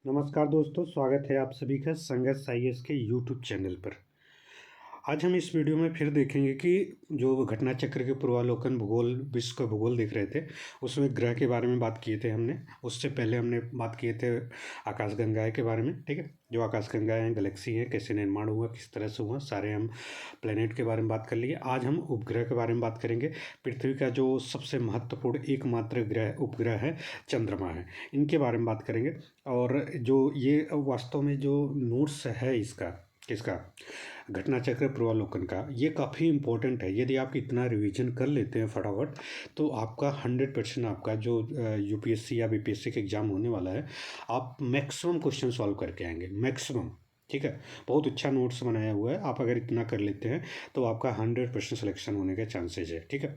नमस्कार दोस्तों, स्वागत है आप सभी का संघर्ष आईएएस के यूट्यूब चैनल पर। आज हम इस वीडियो में फिर देखेंगे कि जो घटना चक्र के पूर्वावलोकन भूगोल विश्व का भूगोल देख रहे थे, उसमें ग्रह के बारे में बात किए थे हमने। उससे पहले हमने बात किए थे आकाशगंगाएं के बारे में, ठीक है। जो आकाशगंगाएं हैं, गैलेक्सी है, कैसे निर्माण हुआ, किस तरह से हुआ, सारे हम प्लेनेट के बारे में बात कर लिए। आज हम उपग्रह के बारे में बात करेंगे। पृथ्वी का जो सबसे महत्वपूर्ण एकमात्र ग्रह उपग्रह है चंद्रमा है, इनके बारे में बात करेंगे। और जो ये वास्तव में जो नोट्स है इसका किसका घटना चक्र पूर्वावलोकन का, ये काफ़ी इंपॉर्टेंट है। यदि आप इतना रिवीजन कर लेते हैं फटाफट, तो आपका 100% आपका जो यूपीएससी या बीपीएससी का एग्ज़ाम होने वाला है, आप मैक्सिमम क्वेश्चन सॉल्व करके आएंगे, मैक्सिमम। ठीक है, बहुत अच्छा नोट्स बनाया हुआ है। आप अगर इतना कर लेते हैं तो आपका 100% सिलेक्शन होने के चांसेज है। ठीक है,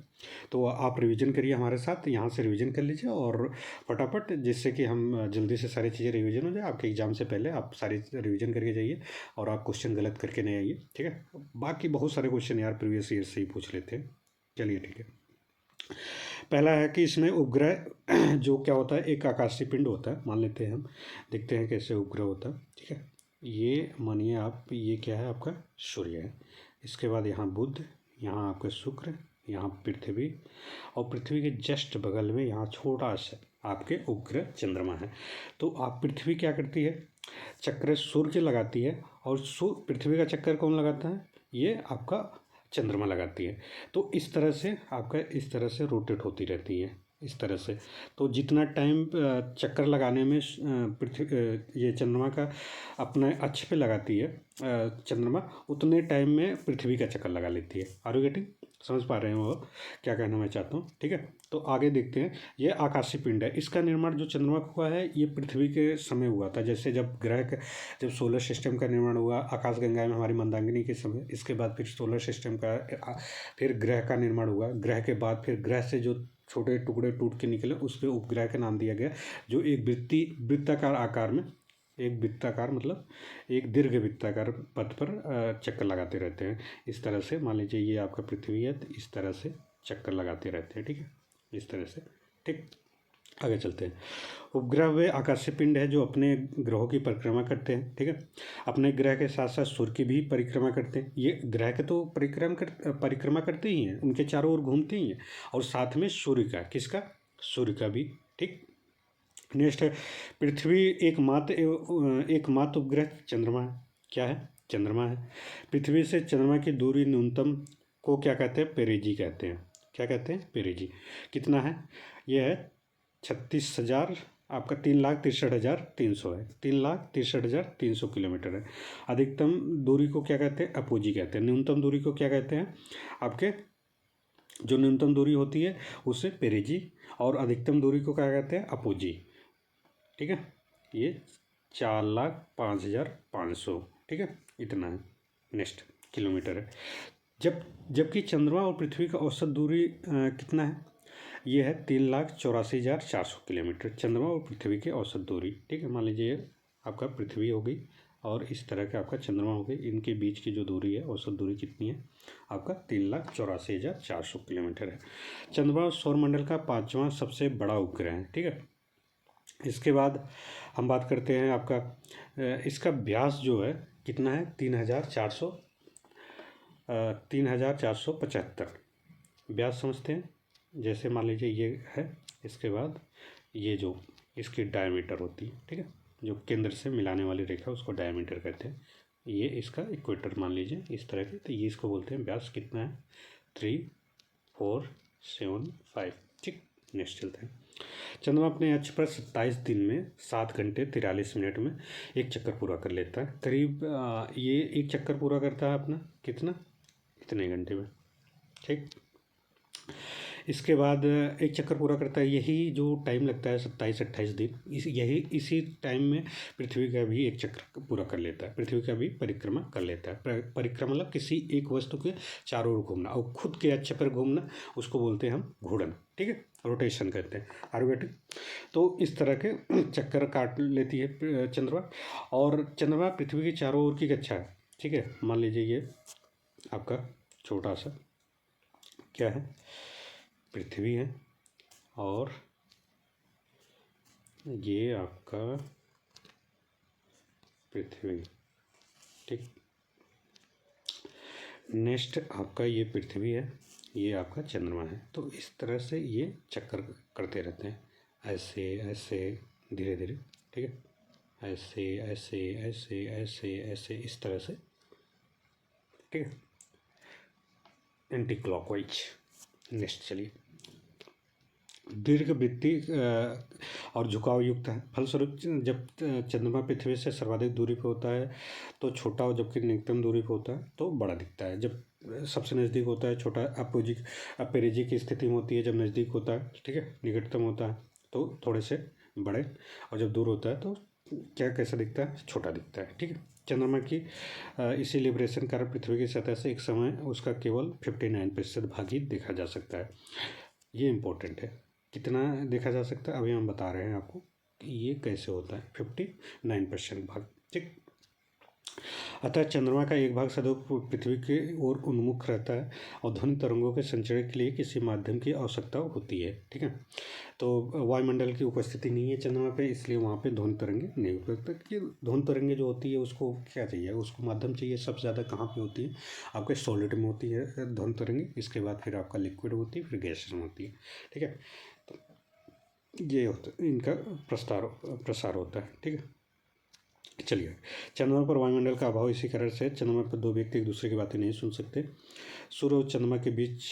तो आप रिवीजन करिए हमारे साथ, यहाँ से रिवीजन कर लीजिए और फटाफट, जिससे कि हम जल्दी से सारी चीज़ें रिवीजन हो जाए। आपके एग्ज़ाम से पहले आप सारी रिवीजन करके जाइए और आप क्वेश्चन गलत करके नहीं आइए। ठीक है, बाकी बहुत सारे क्वेश्चन यार प्रीवियस ईयर से ही पूछ लेते हैं। चलिए ठीक है। पहला है कि इसमें उपग्रह जो क्या होता है, एक आकाशीय पिंड होता है, मान लेते हैं हम। देखते हैं कैसे उपग्रह होता है। ठीक है, ये मानिए आप, ये क्या है, आपका सूर्य है। इसके बाद यहाँ बुध, यहाँ आपका शुक्र, यहाँ पृथ्वी, और पृथ्वी के जस्ट बगल में यहाँ छोटा सा आपके उपग्रह चंद्रमा है। तो आप पृथ्वी क्या करती है, चक्र सूर्य लगाती है, और पृथ्वी का चक्कर कौन लगाता है, ये आपका चंद्रमा लगाती है। तो इस तरह से आपका इस तरह से रोटेट होती रहती है, इस तरह से। तो जितना टाइम चक्कर लगाने में पृथ्वी ये चंद्रमा का अपने अक्ष पे लगाती है चंद्रमा, उतने टाइम में पृथ्वी का चक्कर लगा लेती है। Are you getting? समझ पा रहे हैं वो क्या कहना मैं चाहता हूँ? ठीक है, तो आगे देखते हैं। ये आकाशीय पिंड है, इसका निर्माण जो चंद्रमा का हुआ है, ये पृथ्वी के समय हुआ था। जैसे जब सोलर सिस्टम का निर्माण हुआ आकाशगंगा में हमारी मंदाकिनी के समय, इसके बाद फिर सोलर सिस्टम का, फिर ग्रह का निर्माण हुआ। ग्रह के बाद फिर ग्रह से जो छोटे टुकड़े टूट के निकले, उस पर उपग्रह का नाम दिया गया, जो एक वृत्ताकार आकार में, एक वृत्ताकार मतलब एक दीर्घ वृत्ताकार पथ पर चक्कर लगाते रहते हैं। इस तरह से मान लीजिए ये आपका पृथ्वी है, तो इस तरह से चक्कर लगाते रहते हैं। ठीक है, इस तरह से। ठीक, आगे चलते हैं। उपग्रह वे आकाशीय पिंड है जो अपने ग्रहों की परिक्रमा करते हैं। ठीक है, अपने ग्रह के साथ साथ सूर्य की भी परिक्रमा करते हैं। ये ग्रह के तो परिक्रमा करते ही हैं, उनके चारों ओर घूमते ही हैं, और साथ में सूर्य का, किसका, सूर्य का भी। ठीक, नेक्स्ट है, पृथ्वी एकमात्र उपग्रह चंद्रमा है। क्या है? चंद्रमा है। पृथ्वी से चंद्रमा की दूरी न्यूनतम को क्या कहते हैं, पेरिजी कहते हैं। क्या कहते हैं? पेरिजी। कितना है? यह है 36,000, आपका 3,63,300 है। 3,63,300 किलोमीटर है। अधिकतम दूरी को क्या कहते हैं? अपोजी कहते हैं। न्यूनतम दूरी को क्या कहते हैं? आपके जो न्यूनतम दूरी होती है उसे पेरिजी, और अधिकतम दूरी को क्या कहते हैं? अपोजी। ठीक है, ये 4,05,500, ठीक है, इतना है। नेक्स्ट किलोमीटर है। जबकि चंद्रमा और पृथ्वी का औसत दूरी कितना है? ये है 3,84,400 किलोमीटर, चंद्रमा और पृथ्वी की औसत दूरी। ठीक है, मान लीजिए आपका पृथ्वी हो गई और इस तरह का आपका चंद्रमा हो गई, इनके बीच की जो दूरी है, औसत दूरी कितनी है? आपका 3,84,400 किलोमीटर है। चंद्रमा सौरमंडल का 5वां सबसे बड़ा उपग्रह है। ठीक है, इसके बाद हम बात करते हैं आपका इसका व्यास जो है कितना है? 3,475 व्यास समझते हैं। जैसे मान लीजिए ये है, इसके बाद ये जो इसकी डायमीटर होती है, ठीक है, जो केंद्र से मिलाने वाली रेखा, उसको डायमीटर कहते हैं। ये इसका इक्वेटर मान लीजिए इस तरह के, तो ये इसको बोलते हैं व्यास। कितना है? 3,4,7,5। ठीक, नेक्स्ट चलते हैं। चंद्रमा अपने अक्ष पर 27 दिन में 7 घंटे 43 मिनट में एक चक्कर पूरा कर लेता है। करीब ये एक चक्कर पूरा करता है अपना कितना? इतने घंटे में। ठीक, इसके बाद एक चक्कर पूरा करता है। यही जो टाइम लगता है 27-28 दिन, इसी टाइम में पृथ्वी का भी एक चक्कर पूरा कर लेता है, पृथ्वी का भी परिक्रमा कर लेता है। परिक्रमा मतलब किसी एक वस्तु के चारों ओर घूमना, और खुद के अक्ष पर घूमना, उसको बोलते हैं हम घूर्णन। ठीक है, रोटेशन कहते हैं। आर बेटे, तो इस तरह के चक्कर काट लेती है चंद्रमा। और चंद्रमा पृथ्वी के चारों ओर की कक्षा है। ठीक है, मान लीजिए ये आपका छोटा सा क्या है, पृथ्वी है, और ये आपका पृथ्वी। ठीक, नेक्स्ट आपका ये पृथ्वी है, ये आपका चंद्रमा है। तो इस तरह से ये चक्कर करते रहते हैं, ऐसे ऐसे धीरे धीरे। ठीक है, ऐसे ऐसे ऐसे ऐसे ऐसे इस तरह से। ठीक है, एंटी क्लॉकवाइज। नेक्स्ट चलिए, दीर्घवृत्तीय और झुकाव युक्त है। फलस्वरूप जब चंद्रमा पृथ्वी से सर्वाधिक दूरी पर होता है तो छोटा, और जबकि निकटतम दूरी पर होता है तो बड़ा दिखता है। जब सबसे नज़दीक होता है छोटा, अपेरिजी की स्थिति में होती है जब नज़दीक होता है। ठीक है, निकटतम होता है तो थोड़े से बड़े, और जब दूर होता है तो क्या कैसा दिखता है, छोटा दिखता है। ठीक है, चंद्रमा की इसी लिबरेशन कारण पृथ्वी की सतह से एक समय उसका केवल 59% भाग ही देखा जा सकता है। ये इम्पोर्टेंट है, कितना देखा जा सकता है अभी हम बता रहे हैं आपको कि ये कैसे होता है, 59% भाग। ठीक, अतः चंद्रमा का एक भाग सदैव पृथ्वी की ओर उन्मुख रहता है और ध्वनि तरंगों के संचरण के लिए किसी माध्यम की आवश्यकता होती है। ठीक है, तो वायुमंडल की उपस्थिति नहीं है चंद्रमा पे, इसलिए वहाँ पे ध्वनि तरंगे नहीं उपलब्ध। कि ध्वनि तरंगे जो होती है उसको क्या चाहिए, उसको माध्यम चाहिए। सबसे ज़्यादा कहाँ पे होती है, आपके सॉलिड में होती है ध्वनि तरंगे, इसके बाद फिर आपका लिक्विड होती है, फिर गैस में होती है। ठीक है, तो ये होता है, इनका प्रसार होता है। ठीक है, चलिए, चंद्रमा पर वायुमंडल का अभाव इसी कारण से चंद्रमा पर दो व्यक्ति एक दूसरे की बातें नहीं सुन सकते। सूर्य और चंद्रमा के बीच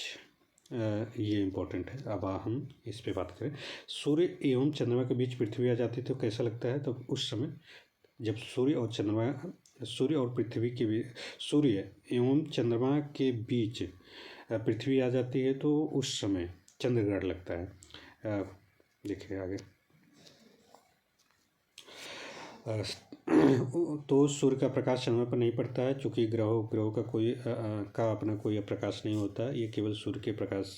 ये इम्पोर्टेंट है। अब हम इस पे बात करें, सूर्य एवं चंद्रमा के बीच पृथ्वी आ जाती तो कैसा लगता है। तो उस समय जब सूर्य और पृथ्वी के बीच, सूर्य एवं चंद्रमा के बीच पृथ्वी आ जाती है तो उस समय चंद्रग्रहण लगता है। देखिए आगे, तो सूर्य का प्रकाश चंद्रमा पर नहीं पड़ता है, चूँकि ग्रहों का अपना कोई प्रकाश नहीं होता, ये केवल सूर्य के प्रकाश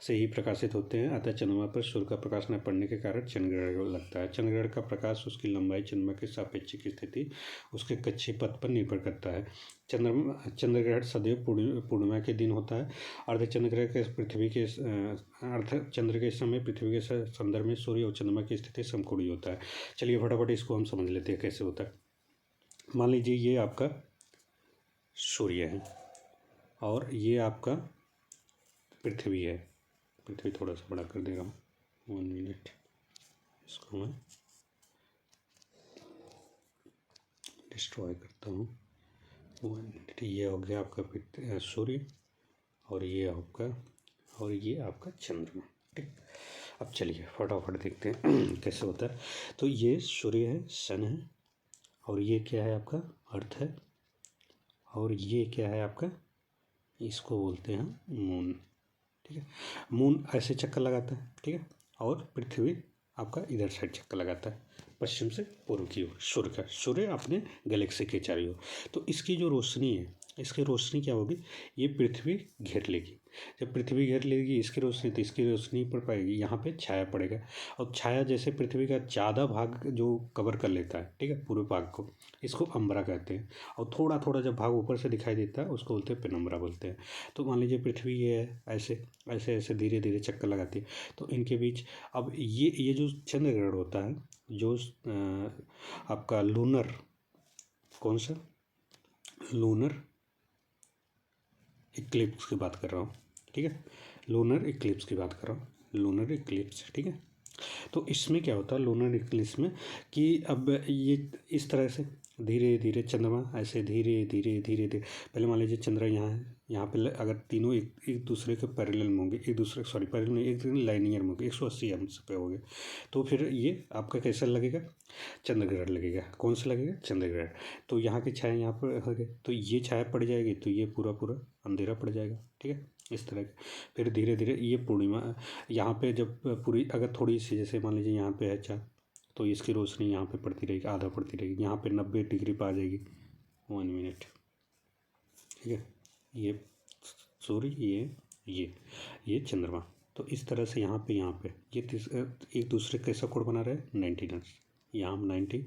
से ही प्रकाशित होते हैं। अतः चंद्रमा पर सूर्य का प्रकाश न पड़ने के कारण चंद्रग्रहण लगता है। चंद्रग्रहण का प्रकाश, उसकी लंबाई, चंद्रमा की सापेक्षिक स्थिति, उसके कक्षीपथ पर निर्भर करता है। चंद्रग्रहण सदैव पूर्णिमा के दिन होता है। अर्धचंद्र के समय पृथ्वी के संदर्भ में सूर्य और चंद्रमा की स्थिति समकोणीय होता है। चलिए फटाफट इसको हम समझ लेते हैं कैसे होता है। मान लीजिए ये आपका सूर्य है और ये आपका पृथ्वी है। पृथ्वी थोड़ा सा बड़ा कर दे रहा हूँ, 1 मिनट, इसको मैं डिस्ट्रॉय करता हूँ। 1 मिनट, ये हो गया आपका सूर्य और ये आपका चंद्रमा। ठीक, अब चलिए फटाफट देखते हैं कैसे होता है। तो ये सूर्य है, सन है, और ये क्या है आपका अर्थ है, और ये क्या है आपका, इसको बोलते हैं मून। ठीक है, मून ऐसे चक्कर लगाता है। ठीक है, और पृथ्वी आपका इधर साइड चक्कर लगाता है, पश्चिम से पूर्व की ओर। सूर्य अपने गैलेक्सी के चारों ओर। तो इसकी जो रोशनी है, इसकी रोशनी क्या होगी, ये पृथ्वी घेर लेगी। जब पृथ्वी घेर लेगी इसकी रोशनी, तो इसकी रोशनी पड़ पाएगी, यहाँ पे छाया पड़ेगा। और छाया जैसे पृथ्वी का ज़्यादा भाग जो कवर कर लेता है, ठीक है, पूरे भाग को, इसको अम्बरा कहते हैं। और थोड़ा थोड़ा जब भाग ऊपर से दिखाई देता है उसको बोलते हैं पेनम्बरा बोलते हैं। तो मान लीजिए पृथ्वी ये है, ऐसे ऐसे ऐसे धीरे धीरे चक्कर लगाती है। तो इनके बीच अब ये जो चंद्र ग्रहण होता है, जो आपका लूनर, कौन सा, लूनर इक्लिप्स की बात कर रहा हूँ। ठीक है, लूनर इक्लिप्स की बात कर रहा हूँ, लूनर इक्लिप्स। ठीक है, तो इसमें क्या होता है लूनर इक्लिप्स में, कि अब ये इस तरह से धीरे धीरे चंद्रमा ऐसे धीरे धीरे धीरे धीरे, पहले मान लीजिए चंद्र यहाँ है, यहाँ पे अगर तीनों एक दूसरे के पैरेलल में होंगे, पैरेलल में एक लाइनियर में होंगे, 180 एम्स पे होंगे, तो फिर ये आपका कैसा लगेगा, चंद्रग्रहण लगेगा। कौन सा लगेगा, चंद्रग्रहण। तो यहाँ की छाया यहाँ पर हो गई, तो ये छाया पड़ जाएगी, तो ये पूरा अंधेरा पड़ जाएगा। ठीक है, इस तरह के। फिर धीरे धीरे ये पूर्णिमा, यहाँ पे जब पूरी अगर थोड़ी सी, जैसे मान लीजिए यहाँ पे है चाँद, तो इसकी रोशनी यहाँ पे पड़ती रहेगी, आधा पड़ती रहेगी, यहाँ पे 90 डिग्री पर आ जाएगी। 1 मिनट। ठीक है, ये सूर्य, ये चंद्रमा। तो इस तरह से यहाँ पे ये एक दूसरे कैसा कोण बना रहे हैं, 90 यहाँ 90,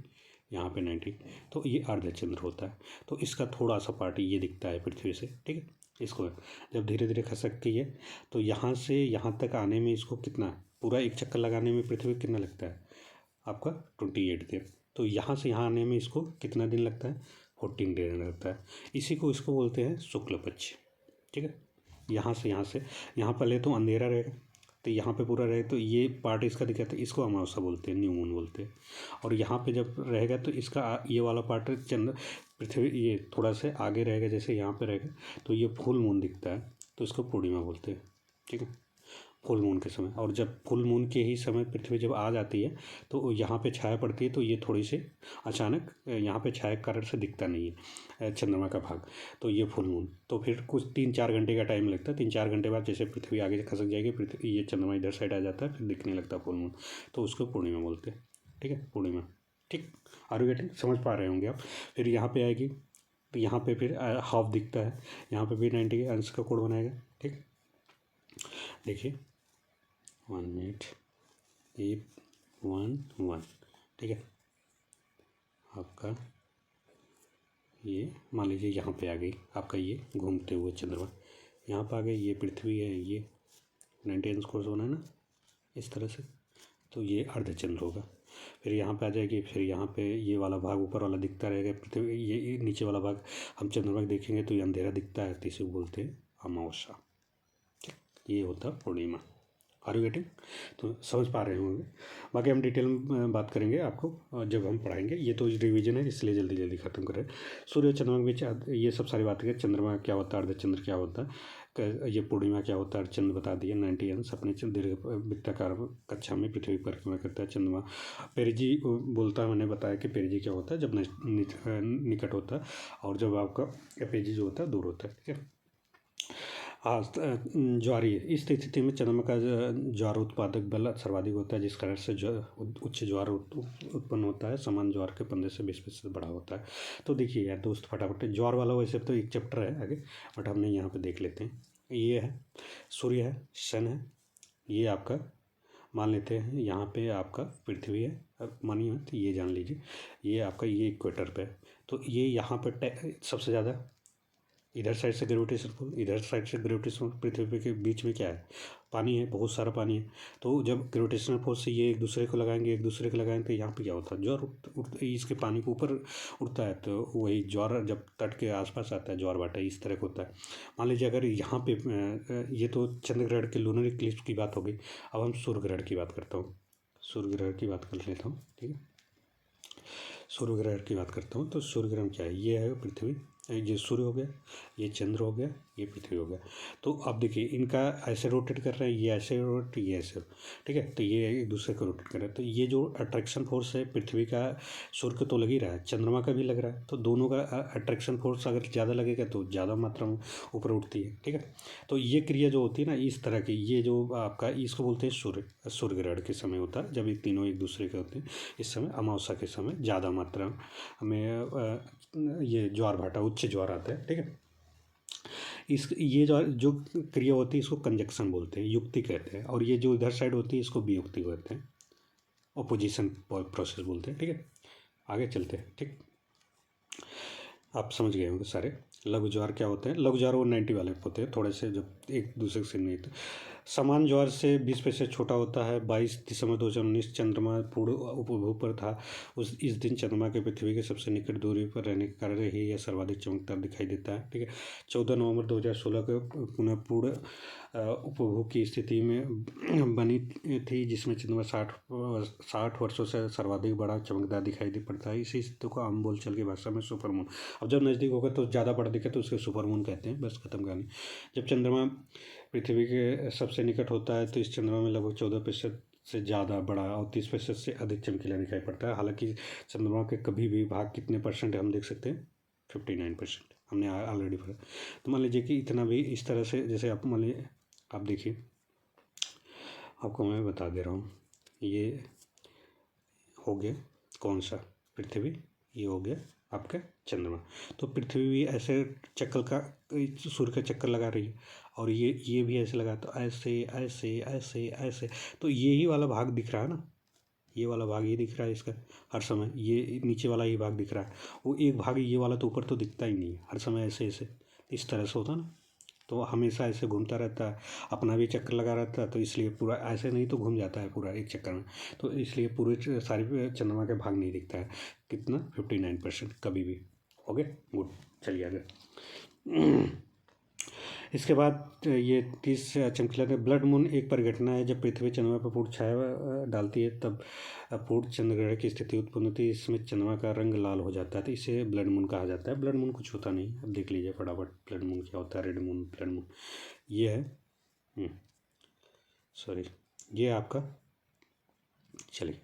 यहाँ पे 90। तो ये अर्धचंद्र होता है। तो इसका थोड़ा सा पार्ट ये दिखता है पृथ्वी से। ठीक है, इसको जब धीरे धीरे खसकती है तो यहाँ से यहाँ तक आने में इसको कितना, पूरा एक चक्कर लगाने में पृथ्वी कितना लगता है आपका, 28 दिन। तो यहाँ से यहाँ आने में इसको कितना दिन लगता है, 14 डेज लगता है। इसी को इसको बोलते हैं शुक्ल पक्ष। ठीक है, यहाँ से यहाँ पहले तो अंधेरा रहेगा, तो यहाँ पे पूरा रहे तो ये पार्ट इसका दिखाता है, इसको अमावस्या बोलते हैं, न्यू मून बोलते हैं। और यहाँ पे जब रहेगा तो इसका ये वाला पार्ट चंद्र पृथ्वी ये थोड़ा से आगे रहेगा, जैसे यहाँ पे रहेगा तो ये फुल मून दिखता है, तो इसको पूर्णिमा बोलते हैं। ठीक है, फुल मून के समय। और जब फुल मून के ही समय पृथ्वी जब आ जाती है तो यहाँ पे छाया पड़ती है, तो ये थोड़ी सी अचानक यहाँ पे छाया के कारण से दिखता नहीं है चंद्रमा का भाग, तो ये फुल मून। तो फिर कुछ 3-4 घंटे का टाइम लगता है। 3-4 घंटे बाद जैसे पृथ्वी आगे खसक जाएगी, पृथ्वी ये चंद्रमा इधर साइड आ जाता है, फिर दिखने लगता है फुल मून, तो उसको पूर्णिमा बोलते हैं। ठीक है, पूर्णिमा। ठीक, आर यू गेटिंग, समझ पा रहे होंगे आप। फिर यहाँ पे आएगी तो यहाँ पे फिर हाफ दिखता है, यहाँ पे भी 90 के अंश का कोड बनाएगा। ठीक, देखिए 1 मिनट 811। ठीक है, आपका ये मान लीजिए यहाँ पे आ गई आपका ये घूमते हुए चंद्रमा, यहाँ पे आ गई, ये पृथ्वी है, ये 90 अंश कोण बना है ना इस तरह से, तो ये अर्धचंद्र होगा। फिर यहाँ पे आ जाएगी, फिर यहाँ पे ये वाला भाग ऊपर वाला दिखता रहेगा पृथ्वी, ये नीचे वाला भाग हम चंद्रमा देखेंगे तो ये अंधेरा दिखता है, तो इसे बोलते हैं अमावस्या। ठीक, ये होता है पूर्णिमा। आर यू गेटिंग, तो समझ पा रहे होंगे। बाकी हम डिटेल में बात करेंगे आपको जब हम पढ़ाएंगे, ये तो रिवीजन है इसलिए जल्दी जल्दी खत्म करें। सूर्य चंद्रमा के बीच ये सब सारी बातें, चंद्रमा क्या होता है, अर्धचंद्र क्या होता है, ये पूर्णिमा क्या होता है, चंद्र बता दिया। 90 अंश अपने दीर्घ वृत्ताकार कक्षा में पृथ्वी पर परिक्रमा करता है चंद्रमा। पेरिजी बोलता है, मैंने बताया कि पेरिजी क्या होता है, जब निकट होता है, और जब आपका एपेजी जो होता है दूर होता है। ठीक है, ज्वारीय, इस स्थिति में चंद्रमा का ज्वार उत्पादक बल सर्वाधिक होता है, जिस कारण से उच्च ज्वार उत्पन्न होता है, समान ज्वार के 15 से 20% बड़ा होता है। तो देखिए यार दोस्त, फटाफट ज्वार वाला वैसे तो एक चैप्टर है आगे, बट हमने यहाँ पे देख लेते हैं। ये है सूर्य है, सन है, ये आपका मान लेते हैं, यहाँ पे आपका पृथ्वी है, अब मानिए मत, ये जान लीजिए, ये आपका ये इक्वेटर पे है, तो ये यहाँ पर सबसे ज़्यादा इधर साइड से ग्रेविटेशन पुल, इधर साइड से ग्रेविटेशन, पृथ्वी के बीच में क्या है, पानी है, बहुत सारा पानी है। तो जब ग्रेविटेशनल फोर्स से ये एक दूसरे को लगाएंगे तो यहाँ पे क्या होता है, ज्वार इसके पानी के ऊपर उड़ता है, तो वही ज्वार जब तट के आसपास आता है ज्वार भाटा इस तरह का होता है। मान लीजिए अगर यहाँ पे ये तो चंद्र ग्रहण के लूनर इक्लिप्स की बात हो गई, अब हम सूर्य ग्रहण की बात करता हूँ, सूर्य ग्रहण की बात कर लेता हूँ। ठीक है, सूर्य ग्रहण की बात करता हूँ, तो सूर्य ग्रहण क्या है, ये है पृथ्वी, ये सूर्य हो गया, ये चंद्र हो गया, ये पृथ्वी हो गया। तो अब देखिए इनका ऐसे रोटेट कर रहे हैं, ये ऐसे रोटेट, ये ऐसे। ठीक है, तो ये एक दूसरे को रोटेट कर रहे हैं, तो ये जो अट्रैक्शन फोर्स है पृथ्वी का, सूर्य को तो लग ही रहा है, चंद्रमा का भी लग रहा है, तो दोनों का अट्रैक्शन फोर्स अगर ज़्यादा लगेगा तो ज़्यादा मात्रा में ऊपर उठती है। ठीक है, तो ये क्रिया जो होती है ना इस तरह की, ये जो आपका इसको बोलते हैं सूर्य ग्रहण के समय होता है, जब ये तीनों एक दूसरे के होते हैं। इस समय अमावस्या के समय ज़्यादा मात्रा में ये ज्वार भाटा उच्च ज्वार आता है। ठीक है, ये जो क्रिया होती है इसको कंजक्शन बोलते हैं, युक्ति कहते हैं, और ये जो इधर साइड होती है इसको वियुक्ति कहते हैं, ऑपोजिशन प्रोसेस बोलते हैं। ठीक है, आगे चलते हैं। ठीक, आप समझ गए होंगे सारे। लघु ज्वार क्या होते हैं, लघु ज्वार वो 90 वाले होते हैं, थोड़े से जब एक दूसरे से नहीं, तो समान ज्वार से 20% छोटा होता है। 22 दिसंबर 2019 चंद्रमा पूर्ण उपभू पर था। इस दिन चंद्रमा के पृथ्वी के सबसे निकट दूरी पर रहने के कारण ही यह सर्वाधिक चमकदार दिखाई देता है। ठीक है, 14 नवंबर 2016 को पुनः पूर्ण उपभोग की स्थिति में बनी थी, जिसमें चंद्रमा 60 वर्षों से सर्वाधिक बड़ा चमकदार दिखाई पड़ता है। इसी स्थिति को आम बोलचाल की भाषा में सुपरमून, अब जब नज़दीक होगा तो ज़्यादा बड़ा दिखे तो उसके सुपरमून कहते हैं। बस खत्म कहानी। जब चंद्रमा पृथ्वी के सबसे निकट होता है तो इस चंद्रमा में लगभग 14% से ज़्यादा बड़ा और 30% से अधिक चमकीला दिखाई पड़ता है। हालांकि चंद्रमा के कभी भी भाग कितने परसेंट हम देख सकते हैं, 59% हमने ऑलरेडी पढ़ा। तो मान लीजिए कि इतना भी इस तरह से, जैसे आप मान लीजिए, आप देखिए आपको मैं बता दे रहा हूँ, ये हो गया कौन सा, पृथ्वी, ये हो गया आपका चंद्रमा। तो पृथ्वी भी ऐसे चक्कर का, सूर्य का चक्कर लगा रही है, और ये भी ऐसे लगा, तो ऐसे ऐसे ऐसे ऐसे, तो ये ही वाला भाग दिख रहा है ना, ये वाला भाग ये दिख रहा है इसका हर समय, ये नीचे वाला ही भाग दिख रहा है। वो एक भाग ये वाला तो ऊपर तो दिखता ही नहीं है हर समय, ऐसे ऐसे इस तरह से होता ना, तो हमेशा ऐसे घूमता रहता है, अपना भी चक्कर लगा रहता है, तो इसलिए पूरा ऐसे नहीं तो घूम जाता है पूरा एक चक्कर में, तो इसलिए पूरे सारी चंद्रमा का भाग नहीं दिखता है। कितना 59% कभी भी। ओके गुड, चलिए आगे। इसके बाद ये 30 चमकीला ब्लड मून एक परिघटना है जब पृथ्वी चंद्रमा पर पूर्ण छाया डालती है, तब पूर्ण चंद्रग्रहण की स्थिति उत्पन्न होती है। इसमें चंद्रमा का रंग लाल हो जाता है, तो इसे ब्लड मून कहा जाता है। ब्लड मून कुछ होता नहीं, अब देख लीजिए फटाफट ब्लड मून क्या होता है। रेड मून, ब्लड मून ये है, सॉरी ये आपका, चलिए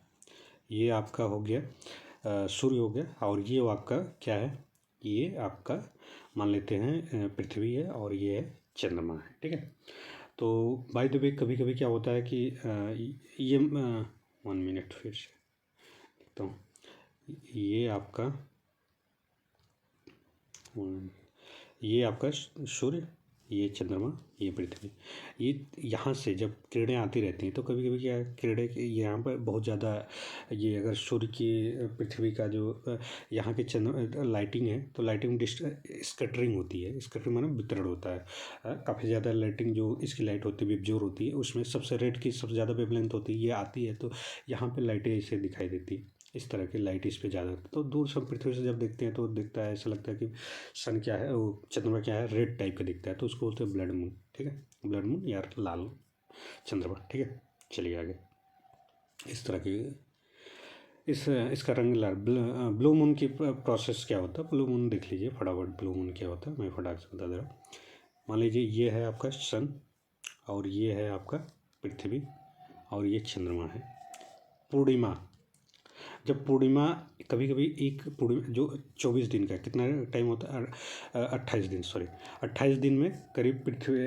ये आपका हो गया सूर्य हो गया, और ये आपका क्या है, ये आपका मान लेते हैं पृथ्वी है, और ये है चंद्रमा है, ठीक है। तो बाय द वे कभी कभी क्या होता है कि ये 1 मिनट फिर से लिखता हूँ, ये आपका सूर्य, ये चंद्रमा, ये पृथ्वी, ये यहाँ से जब किरणें आती रहती हैं तो कभी कभी क्या है, किरणें यहाँ पर बहुत ज़्यादा, ये अगर सूर्य की पृथ्वी का जो यहाँ के चंद्र लाइटिंग है, तो लाइटिंग स्कैटरिंग होती है। स्कैटरिंग माने वितरण होता है, काफ़ी ज़्यादा लाइटिंग जो इसकी लाइट होती है विबज्योर होती है, उसमें सबसे रेड की सबसे ज़्यादा वेवलेंथ होती है, ये आती है, तो यहाँ पर लाइटें ऐसे दिखाई देती है, इस तरह की लाइट इस पे ज़्यादा। तो दूर से पृथ्वी से जब देखते हैं तो दिखता है, ऐसा लगता है कि सन क्या है, वो चंद्रमा क्या है, रेड टाइप का दिखता है, तो उसको बोलते हैं ब्लड मून, ठीक है, ब्लड मून या लाल चंद्रमा, ठीक है। चलिए आगे, इस तरह की इसका रंग लाल। ब्लू मून की प्रोसेस क्या होता है, ब्लू मून देख लीजिए फटाफट, ब्लू मून क्या होता है मैं फटाक से बता दे रहा हूँ। मान लीजिए ये है आपका सन, और ये है आपका पृथ्वी, और ये चंद्रमा है। पूर्णिमा, जब पूर्णिमा, कभी कभी एक पूर्णिमा जो 24 दिन का, कितना टाइम होता है, 28 दिन, सॉरी 28 दिन में करीब पृथ्वी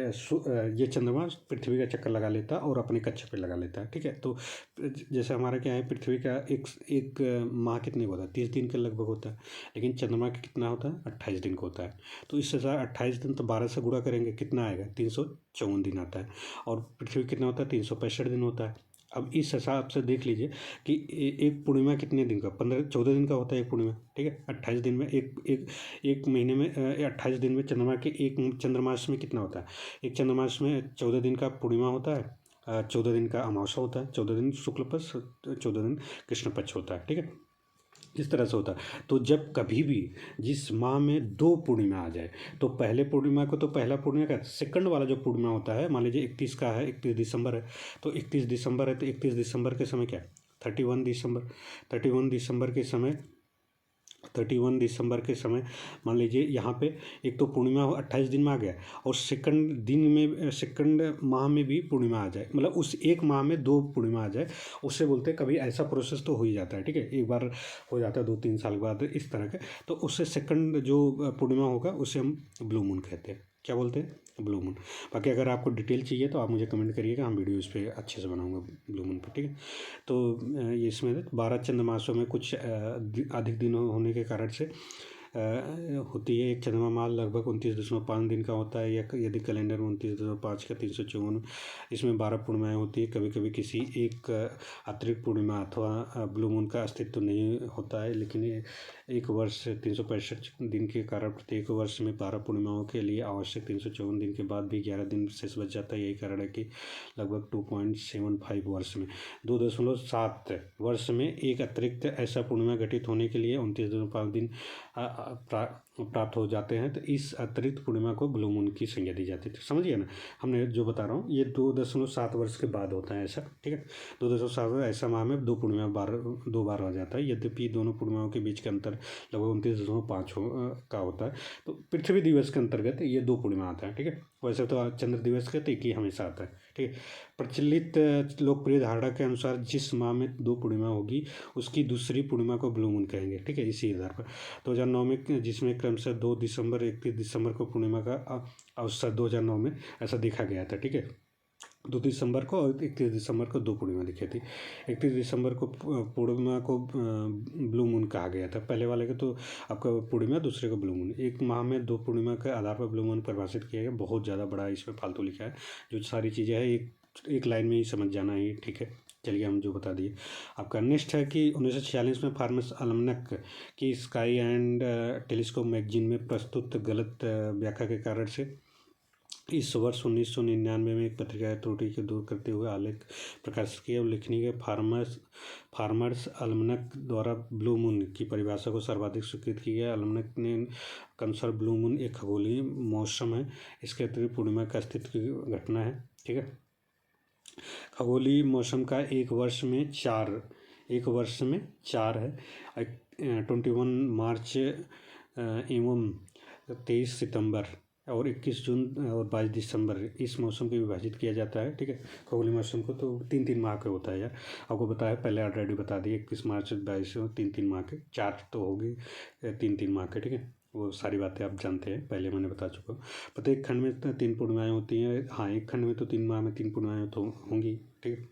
ये चंद्रमा पृथ्वी का चक्कर लगा लेता है और अपने कक्ष पे लगा लेता है, ठीक है। तो जैसे हमारा क्या है, पृथ्वी का एक माह कितने का होता है, 30 दिन के लगभग होता है, लेकिन चंद्रमा का कितना होता है, 28 दिन का होता है। तो इससे 28 दिन तो 12 से गुणा करेंगे, कितना आएगा, 354 दिन आता है। और पृथ्वी कितना होता है, 365 दिन होता है। अब इस हिसाब से देख लीजिए कि एक पूर्णिमा कितने दिन का, 14 दिन का होता है एक पूर्णिमा, ठीक है। 28 दिन में एक महीने में 28 दिन में चंद्रमा के एक चंद्रमास में कितना होता है, एक चंद्रमास में 14 दिन का पूर्णिमा होता है, 14 दिन का अमावस्या होता है, 14 दिन शुक्ल पक्ष, 14 दिन कृष्ण पक्ष होता है, ठीक है। इस तरह से होता है। तो जब कभी भी जिस माह में 2 पूर्णिमा आ जाए, तो पहले पूर्णिमा को, तो पहला पूर्णिमा का सेकंड वाला जो पूर्णिमा होता है, मान लीजिए 31 का है, 31 दिसंबर है, तो 31 दिसंबर है, तो 31 दिसंबर के समय क्या है, 31 दिसंबर, 31 दिसंबर के समय 31 दिसंबर के समय मान लीजिए यहाँ पे एक तो पूर्णिमा 28 दिन में आ गया, और सेकंड दिन में, सेकंड माह में भी पूर्णिमा आ जाए, मतलब उस एक माह में 2 पूर्णिमा आ जाए, उससे बोलते हैं कभी ऐसा प्रोसेस तो हो ही जाता है, ठीक है। एक बार हो जाता है 2-3 साल बाद इस तरह के, तो उससे सेकंड जो पूर्णिमा होगा उसे हम ब्लू मून कहते हैं। क्या बोलते हैं, ब्लू मून। बाकी अगर आपको डिटेल चाहिए तो आप मुझे कमेंट करिएगा, हम वीडियो इस पर अच्छे से बनाऊंगा ब्लू मून पर, ठीक है। तो ये इसमें 12 चंद्रमासों में कुछ अधिक दिन होने के कारण से होती है। एक चंद्रमा माह लगभग 29.5 दिन का होता है, या यदि कैलेंडर में 29.5 का 354, इसमें 12 पूर्णिमाएँ होती है। कभी कभी किसी एक अतिरिक्त पूर्णिमा अथवा ब्लू मून का अस्तित्व नहीं होता है, लेकिन एक वर्ष 365 दिन के कारण प्रत्येक वर्ष में 12 पूर्णिमाओं के लिए आवश्यक 354 दिन के बाद भी 11 दिन शेष बच जाता है। यही कारण है कि लगभग 2.75 वर्ष में, 2.7 वर्ष में एक अतिरिक्त ऐसा पूर्णिमा घटित होने के लिए 29.5 दिन प्राप्त हो जाते हैं। तो इस अतिरिक्त पूर्णिमा को ब्लू मून की संज्ञा दी जाती है। तो समझिए ना, हमने जो बता रहा हूँ ये 2.7 वर्ष के बाद होता है ऐसा, ठीक है। 2.7 ऐसा माह में 2 पूर्णिमा 2 बार आ जाता है, यद्यपि दोनों पूर्णिमाओं के बीच का अंतर लगभग 29.5 का होता है। तो पृथ्वी दिवस के अंतर्गत ये 2 पूर्णिमा आता है, ठीक है। वैसे तो चंद्र दिवस के तो एक ही हमेशा आता है, ठीक है। प्रचलित लोकप्रिय धारणा के अनुसार जिस माह में 2 पूर्णिमा होगी उसकी दूसरी पूर्णिमा को ब्लू मून कहेंगे, ठीक है। इसी आधार पर 2009 में, जिसमें क्रमशः 2 दिसंबर 31 दिसंबर को पूर्णिमा का अवसर 2009 में ऐसा देखा गया था, ठीक है। 2 दिसंबर को और 31 दिसंबर को 2 पूर्णिमा दिखी थी। 31 दिसंबर को पूर्णिमा को ब्लू मून कहा गया था। पहले वाले को तो आपका पूर्णिमा, दूसरे को ब्लू मून। एक माह में 2 पूर्णिमा के आधार पर ब्लू मून परिभाषित किया गया। बहुत ज़्यादा बड़ा इसमें फालतू लिखा है, जो सारी चीज़ें हैं एक लाइन में ही समझ जाना है, ठीक है। चलिए हम जो बता दिए। आपका नेक्स्ट है कि 1946 में फार्मस अलमनक की स्काई एंड टेलीस्कोप मैगजीन में प्रस्तुत गलत व्याख्या के कारण से इस वर्ष 1999 में एक पत्रिका त्रुटि को दूर करते हुए आलेख प्रकाशित किया। उल्लेखनीय है फार्मर्स अलमनक द्वारा ब्लू मून की परिभाषा को सर्वाधिक स्वीकृत किया गया। अलमनक ने अनुसार ब्लू मून एक खगोलीय मौसम है, इसके अतिरिक्त पूर्णिमा का अस्तित्व की घटना है। ठीक है, खगोलीय मौसम का एक वर्ष में चार है। 21 मार्च एवं 23 सितंबर और 21 जून और 22 दिसंबर इस मौसम को विभाजित किया जाता है। ठीक है, खगोलीय मौसम को तो 3-3 माह का होता है यार, आपको बताया पहले, ऑलरेडी बता दिए। 21 मार्च 22 3-3 माह के, 4 तो होगी 3-3 माह के। ठीक है, वो सारी बातें आप जानते हैं, पहले मैंने बता चुका हूँ। प्रत्येक खंड में 3 पूर्णिमाएँ होती हैं। हाँ, एक खंड में तो 3 माह में 3 पूर्णिमाएँ तो होंगी। ठीक है,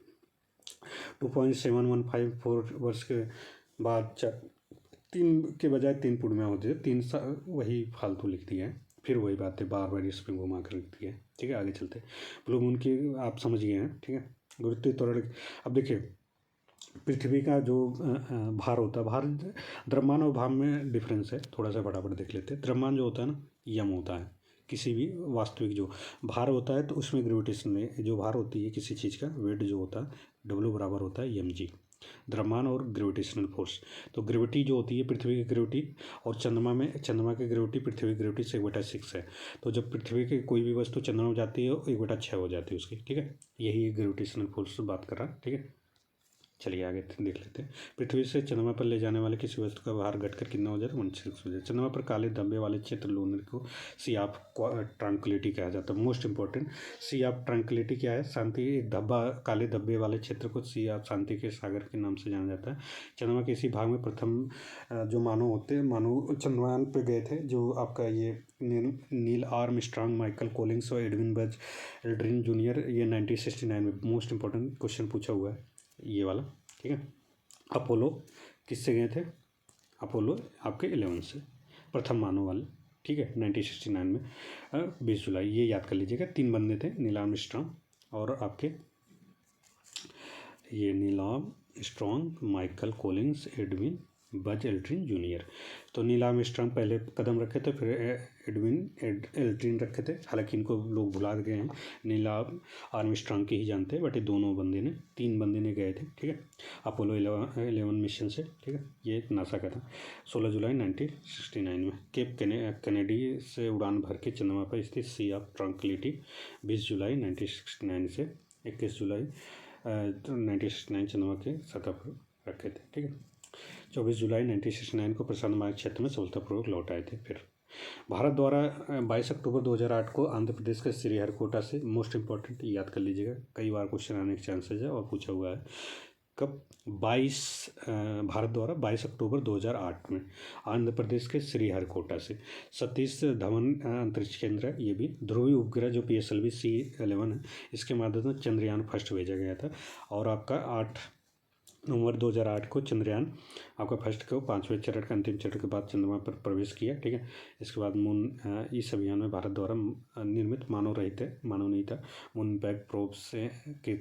2.7154 वर्ष के बाद 3 के बजाय 3 पूर्णिमा होती है। 3 वही फालतू लिख दिया है, फिर वही बातें बार बार इस पर घुमा कर लिख दिया है। ठीक है, आगे चलते। ब्लू मून की आप समझ गए हैं। ठीक है, गुरुत्वीय त्वरण। अब देखिए, पृथ्वी का जो भार होता है, भार द्रव्यमान और भार में डिफरेंस है, थोड़ा सा फटाफट देख लेते हैं। द्रव्यमान जो होता है ना, यम होता है किसी भी वास्तविक जो भार होता है, तो उसमें ग्रेविटेशन में जो भार होती है किसी चीज़ का, वेट जो होता है W बराबर होता है mg, द्रव्यमान और ग्रेविटेशनल फोर्स। तो ग्रेविटी जो होती है पृथ्वी की ग्रेविटी, और चंद्रमा की ग्रेविटी पृथ्वी की ग्रेविटी से 1/6 है। तो जब पृथ्वी की कोई भी वस्तु चंद्रमा में जाती है 1/6 हो जाती है उसकी। ठीक है, यही ग्रेविटेशनल फोर्स बात कर रहा है। ठीक है, चलिए आगे देख लेते हैं। पृथ्वी से चंद्रमा पर ले जाने वाले किसी वस्तु का भार घटकर कितना हो जाए, 1/6 हो जाए। चंद्रमा पर काले धब्बे वाले क्षेत्र लूनर को सी ऑफ ट्रंक्विलिटी कहा जाता है। Most important, C of tranquillity क्या है? शांति। एक धब्बा, काले धब्बे वाले क्षेत्र को सी ऑफ शांति के सागर के नाम से जाना जाता है। चंद्रमा के इसी भाग में प्रथम जो मानव चंद्रयान पे गए थे, जो आपका ये नील आर्मस्ट्रांग, माइकल कोलिंस और एडविन बज एल्ड्रिन जूनियर, ये 1969 में। मोस्ट इंपॉर्टेंट क्वेश्चन पूछा हुआ है ये वाला। ठीक है, अपोलो किससे गए थे? अपोलो आपके 11 से, प्रथम मानव वाले। ठीक है, 1969 में 20 जुलाई, ये याद कर लीजिएगा। 3 बंदे थे, नील आर्मस्ट्रांग और आपके ये Neil Armstrong, Michael Collins, Edwin Buzz Aldrin junior. तो नील आर्मस्ट्रांग पहले कदम रखे थे, फिर एल्ड्रिन रखे थे। हालांकि इनको लोग भुला गए हैं, नील आर्मस्ट्रांग की ही जानते हैं, बट ये दोनों बंदे ने, 3 बंदे ने गए थे। ठीक है, अपोलो 11 मिशन से। ठीक है, ये नासा का था। 16 जुलाई 1969 में केप कैनेडी से उड़ान भर के चंद्रमा पर स्थित सी ऑफ ट्रंक्विलिटी 20 जुलाई 1969 से 21 जुलाई 1969 चंद्रमा के सतह पर रखे थे। ठीक है, 24 जुलाई 1969 को प्रशांत महासागर क्षेत्र में सफलतापूर्वक लौट आए थे। फिर भारत द्वारा 22 अक्टूबर 2008 को आंध्र प्रदेश के श्रीहरिकोटा से, मोस्ट इंपॉर्टेंट याद कर लीजिएगा, कई बार क्वेश्चन आने के चांसेज है और पूछा हुआ है। कब? भारत द्वारा 22 अक्टूबर 2008 में आंध्र प्रदेश के श्रीहरिकोटा से सतीश धवन अंतरिक्ष केंद्र है, ये भी ध्रुवीय उपग्रह जो PSLV C11 है, इसके माध्यम से चंद्रयान फर्स्ट भेजा गया था। और आपका 8 नवंबर 2008 को चंद्रयान आपका फर्स्ट को 5वें चरण का अंतिम चरण के बाद चंद्रमा पर प्रवेश किया। ठीक है, इसके बाद मून, इस अभियान में भारत द्वारा निर्मित मानव नहीं था, मून इम्पैक्ट प्रोब से के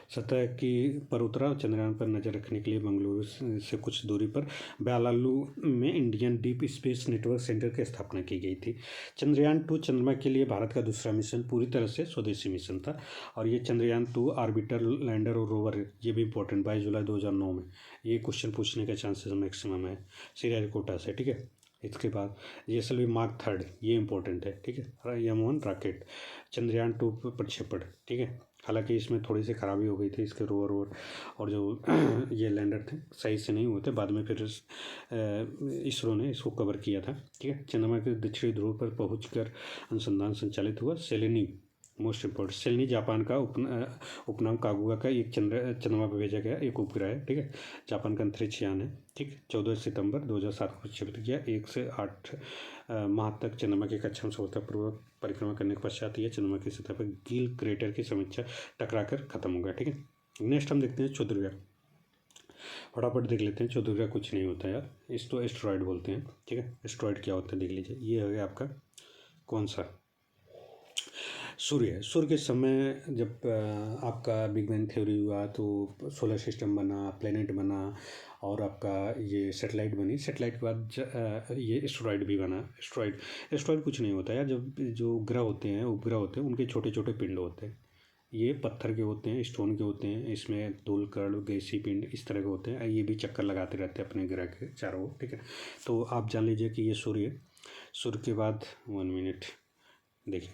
सतह की पर उतरा। चंद्रयान पर नज़र रखने के लिए बेंगलुरु से कुछ दूरी पर ब्यालालू में Indian deep space network centre की स्थापना की गई थी। चंद्रयान 2 चंद्रमा के लिए भारत का दूसरा मिशन पूरी तरह से स्वदेशी मिशन था। और ये चंद्रयान 2 ऑर्बिटर, लैंडर और रोवर, ये भी इंपॉर्टेंट, 22 जुलाई 2009 में ये क्वेश्चन पूछने के चांसेस मैक्सिमम है श्रीहरिकोटा से। ठीक है, इसके बाद JSLV मार्क 3, ये इंपॉर्टेंट है। ठीक है, M1 रॉकेट, चंद्रयान 2 प्रक्षेपण। ठीक है, हालांकि इसमें थोड़ी सी खराबी हो गई थी, इसके रोवर और जो ये लैंडर थे सही से नहीं हुए थे। बाद में फिर इसरो ने इसको कवर किया था। ठीक है, चंद्रमा के दक्षिणी ध्रुव पर पहुंचकर अनुसंधान संचालित हुआ। सेलेनी, मोस्ट इम्पोर्टेंट, सेलेनी जापान का उपनाम कागुआ का एक चंद्रमा पर भेजा गया एक उपग्रह है। ठीक है, जापान का अंतरिक्ष यान है। ठीक, 14 सितंबर 2007 को प्रक्षेपित किया। 1 से 8 माह तक चंद्रमा की कक्षा में सफलतापूर्वक परिक्रमा करने के पश्चात यह चंद्रमा की सतह पर गील क्रेटर की समीक्षा टकराकर खत्म हो गया। ठीक है, नेक्स्ट हम देखते हैं क्षुद्रग्रह, फटाफट देख लेते हैं। क्षुद्रग्रह कुछ नहीं होता यार, इसको एस्ट्रॉयड बोलते हैं। ठीक है, एस्ट्रॉयड क्या होता है देख लीजिए। ये हो गया आपका कौन सा? सूर्य। सूर्य के समय जब आपका बिग बैंग थ्योरी हुआ तो सोलर सिस्टम बना, प्लेनेट बना, और आपका ये सेटेलाइट बनी, सेटेलाइट के बाद ये एस्टेरॉयड भी बना। एस्टेरॉयड कुछ नहीं होता यार, जब जो ग्रह होते हैं, उपग्रह होते हैं, उनके छोटे छोटे पिंड होते हैं। ये पत्थर के होते हैं, स्टोन के होते हैं, इसमें धूल कण गैसीय पिंड इस तरह के होते हैं। ये भी चक्कर लगाते रहते हैं अपने ग्रह के चारों ओर, ठीक है। तो आप जान लीजिए कि ये सूर्य, सूर्य के बाद 1 मिनट देखिए,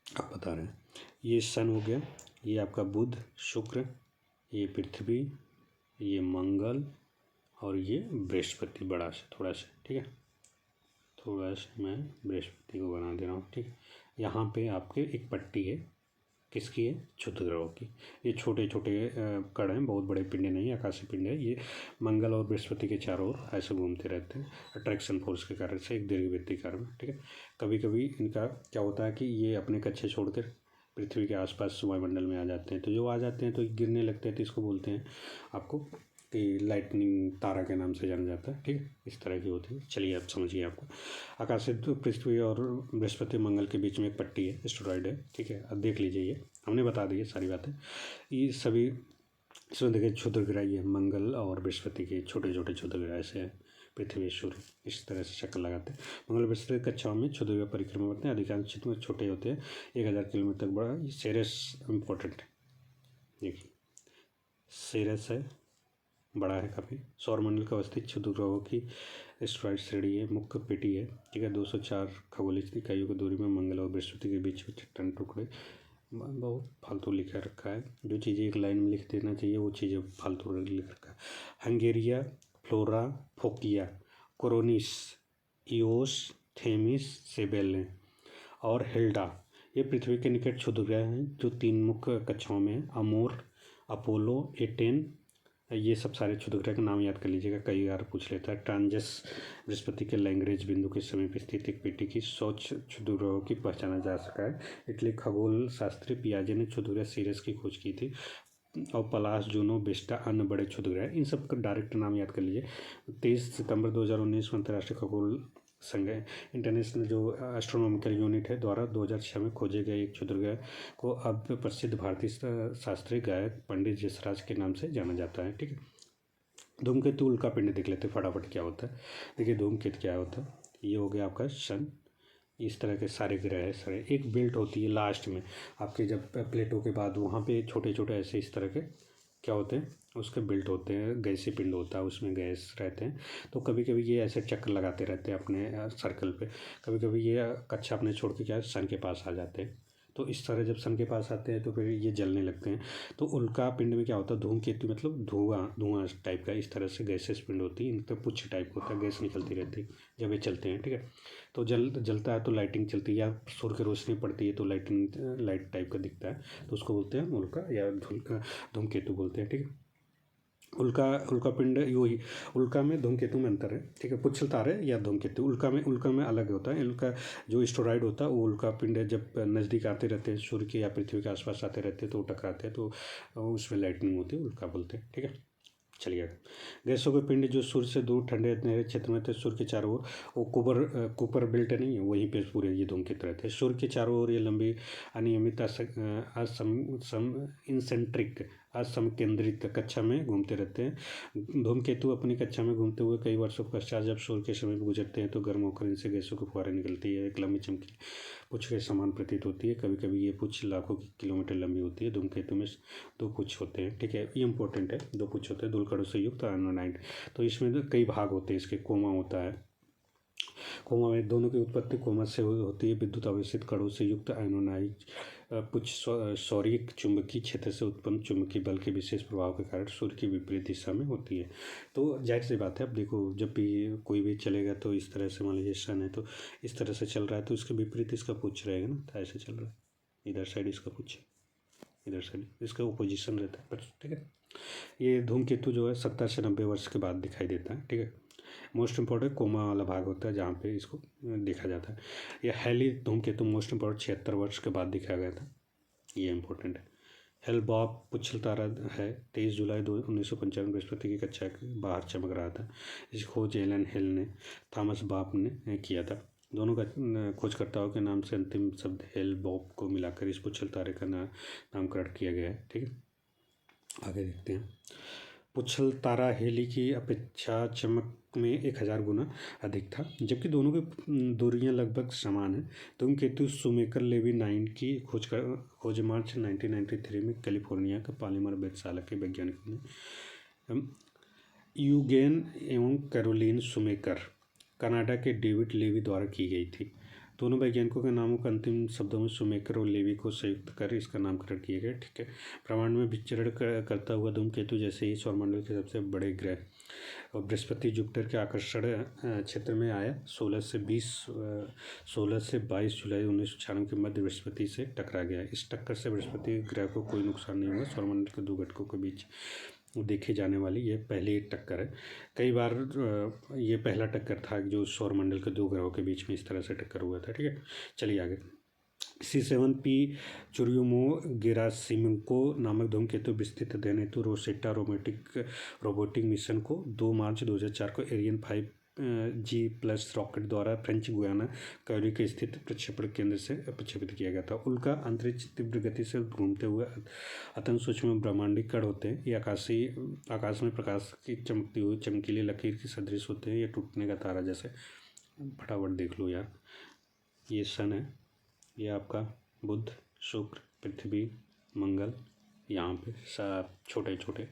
आप बता रहे हैं, ये सन हो गया, ये आपका बुध, शुक्र, ये पृथ्वी, ये मंगल, और ये बृहस्पति बड़ा सा थोड़ा सा, ठीक है। थोड़ा सा मैं बृहस्पति को बना दे रहा हूँ, ठीक है। यहाँ पे आपके एक पट्टी है, किसकी है? क्षुद्र ग्रहों की। ये छोटे छोटे कण हैं, बहुत बड़े पिंड नहीं, आकाशीय पिंड है। ये मंगल और बृहस्पति के चारों ओर ऐसे घूमते रहते हैं अट्रैक्शन फोर्स के कारण से, एक दीर्घवृत्तीकार में, ठीक है। कभी कभी इनका क्या होता है कि ये अपने कक्षे छोड़कर पृथ्वी के आसपास वायुमंडल में आ जाते हैं। तो जो आ जाते हैं तो गिरने लगते हैं, तो इसको बोलते हैं आपको कि लाइटनिंग तारा के नाम से जाना जाता है, ठीक है। इस तरह की होती है। चलिए आप समझिए, आपको आकाशीय तो पृथ्वी और बृहस्पति मंगल के बीच में एक पट्टी है, एस्टेरॉयड है, ठीक है। अब देख लीजिए, ये हमने बता दी है सारी बातें। ये सभी इसमें देखिए क्षुद्र ग्रह ये मंगल और बृहस्पति के छोटे छोटे क्षुद्र ग्रह ऐसे हैं, पृथ्वी सूर्य इस तरह से चक्कर लगाते हैं। मंगल बृहस्पति कक्षाओं में क्षुद्र ग्रह परिक्रमा करते हैं, अधिकांश क्षेत्र में छोटे होते हैं, 1000 किलोमीटर तक बड़ा। ये सेरेस इम्पोर्टेंट है, देखिए सेरेस है, बड़ा है काफ़ी। सौरमंडल का अवस्थित क्षुद्र ग्रहों की एस्टेरॉयड श्रेणी है, मुख्य पेटी है, ठीक है। 204 खगोलीय इकाइयों की दूरी में मंगल और बृहस्पति के बीच में चट्टान टुकड़े। बहुत फालतू लिखा रखा है, जो चीज़ें एक लाइन में लिख देना चाहिए वो चीज़ें फालतू लिख रखा है। हंगेरिया, फ्लोरा, फोकिया, कोरोनिस, इओस, थेमिस, सेबेले और हिल्डा, ये पृथ्वी के निकट क्षुद्र ग्रह हैं जो 3 मुख्य कक्षाओं में हैं, अमोर, अपोलो, एटेन। ये सब सारे क्षुद्र ग्रह के नाम याद कर लीजिएगा, कई बार पूछ लेता है। ट्रांजस बृहस्पति के लैग्रेंज बिंदु के समीप स्थित एक पेटी की 100 क्षुद्र ग्रहों की पहचाना जा सका है। इटली खगोल शास्त्री पियाजे ने क्षुद्र ग्रह सीरस की खोज की थी, और पलास, जूनो, बेस्टा अन्य बड़े क्षुद्र ग्रह, इन सब का डायरेक्ट नाम याद कर लीजिए। 23 सितंबर 2019 को अंतर्राष्ट्रीय खगोल संघ इंटरनेशनल जो एस्ट्रोनॉमिकल यूनिट है द्वारा 2006 में खोजे गए एक क्षुद्र ग्रह को अब प्रसिद्ध भारतीय शास्त्रीय गायक पंडित जसराज के नाम से जाना जाता है, ठीक है। धूमकेतु उल्का पिंड देख लेते फटाफट क्या होता है। देखिए धूमकेतु क्या होता है, ये हो गया आपका सन। इस तरह के सारे ग्रह है सारे, एक बेल्ट होती है लास्ट में आपके, जब प्लेटो के बाद वहाँ पे छोटे छोटे ऐसे इस तरह के क्या होते हैं, उसके बेल्ट होते हैं, गैसीय पिंड होता है, उसमें गैस रहते हैं। तो कभी कभी ये ऐसे चक्कर लगाते रहते हैं अपने सर्कल पे। कभी कभी ये कक्षा अपने छोड़ के क्या सन के पास आ जाते हैं। तो इस तरह जब सन के पास आते हैं तो फिर ये जलने लगते हैं। तो उल्का पिंड में क्या होता है, धूमकेतु मतलब धुआं धुआं टाइप का, इस तरह से गैसेस पिंड होती है, इनका पुच्छ टाइप होता है, गैस निकलती रहती है जब ये चलते हैं, ठीक है। तो जलता है तो लाइटिंग चलती है, या सूर्य की रोशनी पड़ती है तो लाइट टाइप का दिखता है, तो उसको बोलते हैं उल्का या धूमकेतु बोलते हैं, ठीक है। उल्का पिंड वही, उल्का में धूमकेतु में अंतर है, ठीक है। पुच्छल तारे या धूमकेतु, उल्का में अलग होता है। उल्का जो एस्टेरॉयड होता है वो उल्का पिंड है, जब नज़दीक आते रहते हैं सूर्य के या पृथ्वी के आसपास आते रहते हैं तो वो टकराते हैं, तो उसमें लाइटनिंग होती है, उल्का बोलते हैं, ठीक है। चलिए, गैसों के पिंड जो सूर्य से दूर ठंडे अंधेरे क्षेत्र में थे, सूर्य के चारों ओर, वो कुपर बेल्ट नहीं है, वहीं पे पूरे ये धूमकेतु रहते हैं। सूर्य के चारों ओर ये लंबी अनियमित इंसेंट्रिक असमकेंद्रित कक्षा में घूमते रहते हैं। धूमकेतु अपनी कक्षा में घूमते हुए कई वर्षों पश्चात जब सूर्य के समीप गुजरते हैं तो गर्म होकर इनसे गैसों की फुहारें निकलती है, एक लंबी चमकी पुच्छ के समान प्रतीत होती है। कभी कभी ये पुच्छ लाखों किलोमीटर लंबी होती है। धूमकेतु में 2 पुच्छ होते हैं, ठीक है, ये इंपॉर्टेंट है। 2 पुच्छ होते हैं, धूलकणों से युक्त आयनोनाइड। तो इसमें कई भाग होते हैं, इसके कोमा होता है, कोमा में दोनों की उत्पत्ति कोमा से होती है। विद्युत आवेशित कणों से युक्त आयनोनाइड पुच्छ सौरिक चुंबकीय क्षेत्र से उत्पन्न चुंबकीय बल के विशेष प्रभाव के कारण सूर्य की विपरीत दिशा में होती है। तो जाहिर सी बात है, अब देखो जब भी कोई भी चलेगा तो इस तरह से, मान लीजिए सन है तो इस तरह से चल रहा है तो इसके विपरीत इसका पुच्छ रहेगा ना, तो ऐसे चल रहा है, इधर साइड इसका पुच्छ, इधर साइड इसका ओपोजिशन रहता है, ठीक है। ये धूमकेतु जो है 70 से 90 वर्ष के बाद दिखाई देता है, ठीक है। मोस्ट इम्पॉर्टेंट कोमा वाला भाग होता है जहाँ पे इसको देखा जाता है। ये हैली धूमकेतु मोस्ट इम्पॉर्टेंट 76 वर्ष के बाद दिखाया गया था, ये इंपॉर्टेंट है। हेल-बॉब पुच्छल तारा है, 23 जुलाई 1995 बृहस्पति की कक्षा के बाहर चमक रहा था। इसकी खोज एलन हेल ने थॉमस बॉब ने किया था। दोनों का खोजकर्ताओं के नाम से अंतिम शब्द हेल बॉब को मिलाकर इस पुच्छल तारे का नामकरण किया गया है, ठीक है। आगे देखते हैं। पुच्छल तारा हेली की अपेक्षा चमक में 1000 गुना अधिक था, जबकि दोनों की दूरियां लगभग समान हैं। धूमकेतु शूमेकर लेवी 9 की खोज मार्च 1993 में कैलिफोर्निया के पॉलीमर वेधशाला के वैज्ञानिकों ने यूगेन एवं कैरोलीन शूमेकर, कनाडा के डेविड लेवी द्वारा की गई थी। दोनों वैज्ञानिकों के नामों के अंतिम शब्दों में शूमेकर और लेवी को संयुक्त कर इसका नामकरण किया गया। ठीक है। ब्रह्मांड में विचरण करता हुआ धूमकेतु जैसे ही सौरमंडल के सबसे बड़े ग्रह और बृहस्पति जुपिटर के आकर्षण क्षेत्र में आया। 16 से 22 जुलाई 1996 के मध्य बृहस्पति से टकरा गया। इस टक्कर से बृहस्पति ग्रह को कोई नुकसान नहीं हुआ। सौरमंडल के दो घटकों के बीच देखे जाने वाली ये पहली टक्कर है। कई बार ये पहला टक्कर था जो सौरमंडल के दो ग्रहों के बीच में इस तरह से टक्कर हुआ था। ठीक है, चलिए आगे। C7P चुर्युमो-गेरासिमेंको नामक धूमकेतु विस्तृत अध्ययन हेतु रोसेटा रोबोटिक मिशन को 2 मार्च 2004 को एरियन 5G+ रॉकेट द्वारा फ्रेंच गुयाना क्यूबेक स्थित प्रक्षेपण केंद्र से प्रक्षेपित किया गया था। उल्का अंतरिक्ष तीव्र गति से घूमते हुए अत्यंत सूक्ष्म ब्रह्मांडिक कण होते हैं। ये आकाश में प्रकाश की चमकती हुई चमकीली लकीर की सदृश होते हैं। ये टूटने का तारा जैसे, फटाफट देख लो यार। ये सन है, ये आपका बुध, शुक्र, पृथ्वी, मंगल, यहाँ पे सब छोटे छोटे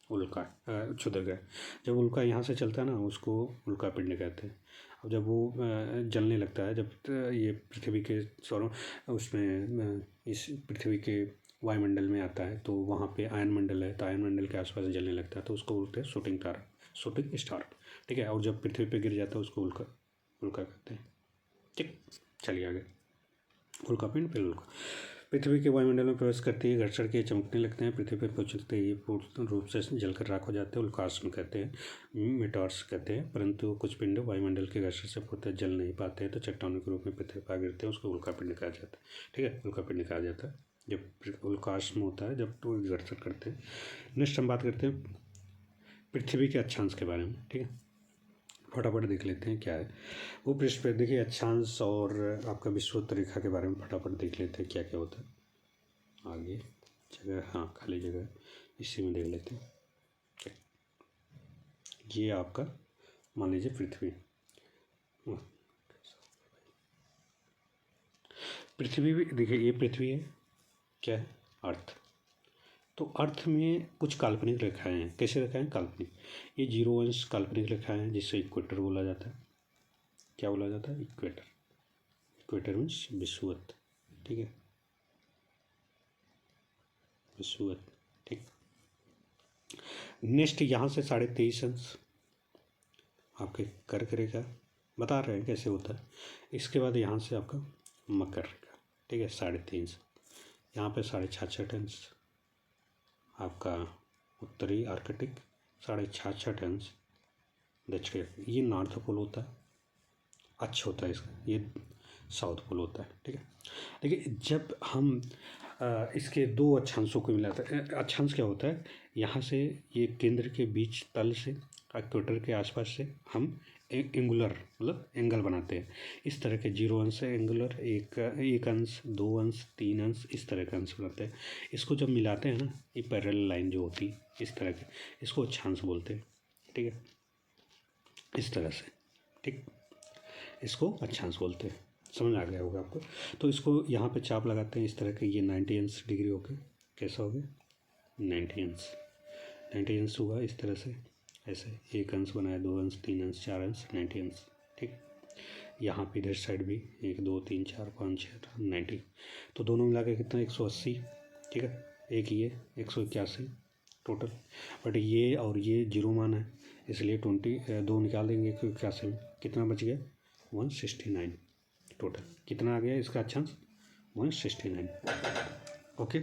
उल्का क्षुद्र ग्रह। जब उल्का यहाँ से चलता है ना, उसको उल्का पिंड कहते हैं। अब जब वो जलने लगता है, जब ये पृथ्वी के उसमें इस पृथ्वी के वायुमंडल में आता है, तो वहाँ पे आयन मंडल है, तो आयन मंडल के आसपास जलने लगता है, तो उसको बोलते हैं शूटिंग तारा, शूटिंग स्टार। ठीक है। और जब पृथ्वी पे गिर जाता है उसको उल्का कहते हैं। ठीक, चलिए आगे। उल्कापिंड फिर उल्का पृथ्वी के वायुमंडल में प्रवेश करते ही घर्षण के चमकने लगते हैं। पृथ्वी पर पहुंचते ही पूर्ण रूप से जलकर राख हो जाते हैं। उल्कास्म कहते हैं, मेटॉर्स कहते हैं। परंतु कुछ पिंड वायुमंडल के घर्षण से पूर्णतः जल नहीं पाते हैं, तो चट्टानों के रूप में पृथ्वी पर गिरते हैं। उसको उल्कापिंड कहा जाता है। ठीक है, उल्कापिंड कहा जाता है जब उल्कास्म होता है, जब तो घर्षण करते हैं। नेक्स्ट हम बात करते हैं पृथ्वी के अक्षांश के बारे में। ठीक है, फटाफट देख लेते हैं क्या है वो पृष्ठ पर। देखिए, अक्षांश और आपका विषुवत रेखा के बारे में फटाफट देख लेते हैं क्या क्या होता है। आगे जगह, हाँ खाली जगह, इसी में देख लेते हैं। ये आपका मान लीजिए पृथ्वी भी देखिए, ये पृथ्वी है, क्या है, अर्थ। तो अर्थ में कुछ काल्पनिक रेखाएं हैं। कैसे रेखाएं? काल्पनिक। ये 0 अंश काल्पनिक रेखाएं हैं, जिससे इक्वेटर बोला जाता है। क्या बोला जाता है? इक्वेटर। इक्वेटर मीन्स विषुवत। ठीक है, विषुवत। ठीक। नेक्स्ट यहाँ से 23.5 अंश आपके कर्क रेखा, बता रहे हैं कैसे होता है। इसके बाद यहाँ से आपका मकर रेखा। ठीक है, 3.5। यहाँ पे 66.5 अंश आपका उत्तरी आर्कटिक, 66.5 अंश दक्षिण। ये नॉर्थ पोल होता है, अक्ष होता है इसका। ये साउथ पोल होता है। ठीक है, देखिए जब हम इसके दो अक्षांशों को मिलाते हैं, अक्षांश क्या होता है, यहाँ से ये केंद्र के बीच तल से इक्वेटर के आसपास से हम एंगुलर मतलब एंगल बनाते हैं। इस तरह के 0 अंश एंगुलर, एक अंश, 2 अंश, 3 अंश, इस तरह का अंश बनाते हैं। इसको जब मिलाते हैं ना, ये पैरेलल लाइन जो होती है इस तरह के, इसको अक्षांश बोलते हैं। ठीक है, इस तरह से। ठीक, इसको अक्षांश बोलते हैं। समझ आ गया होगा आपको। तो इसको यहाँ पे चाप लगाते हैं इस तरह के। ये 90 अंश डिग्री हो गया। कैसा हो गया? 90 अंश। 90 अंश हुआ इस तरह से, ऐसे एक अंश बनाया, 2 अंश, 3 अंश, 4 अंश, 90 अंश। ठीक, यहाँ पे इधर साइड भी 1 2 3 4 5 6 90। तो दोनों मिला के कितना? 180। ठीक है, एक ये 181 टोटल। बट ये और ये 0 मान है, इसलिए 2 निकाल देंगे 181 में। कितना बच गया? 169 टोटल। कितना आ गया इसका अक्षांश? 169। ओके,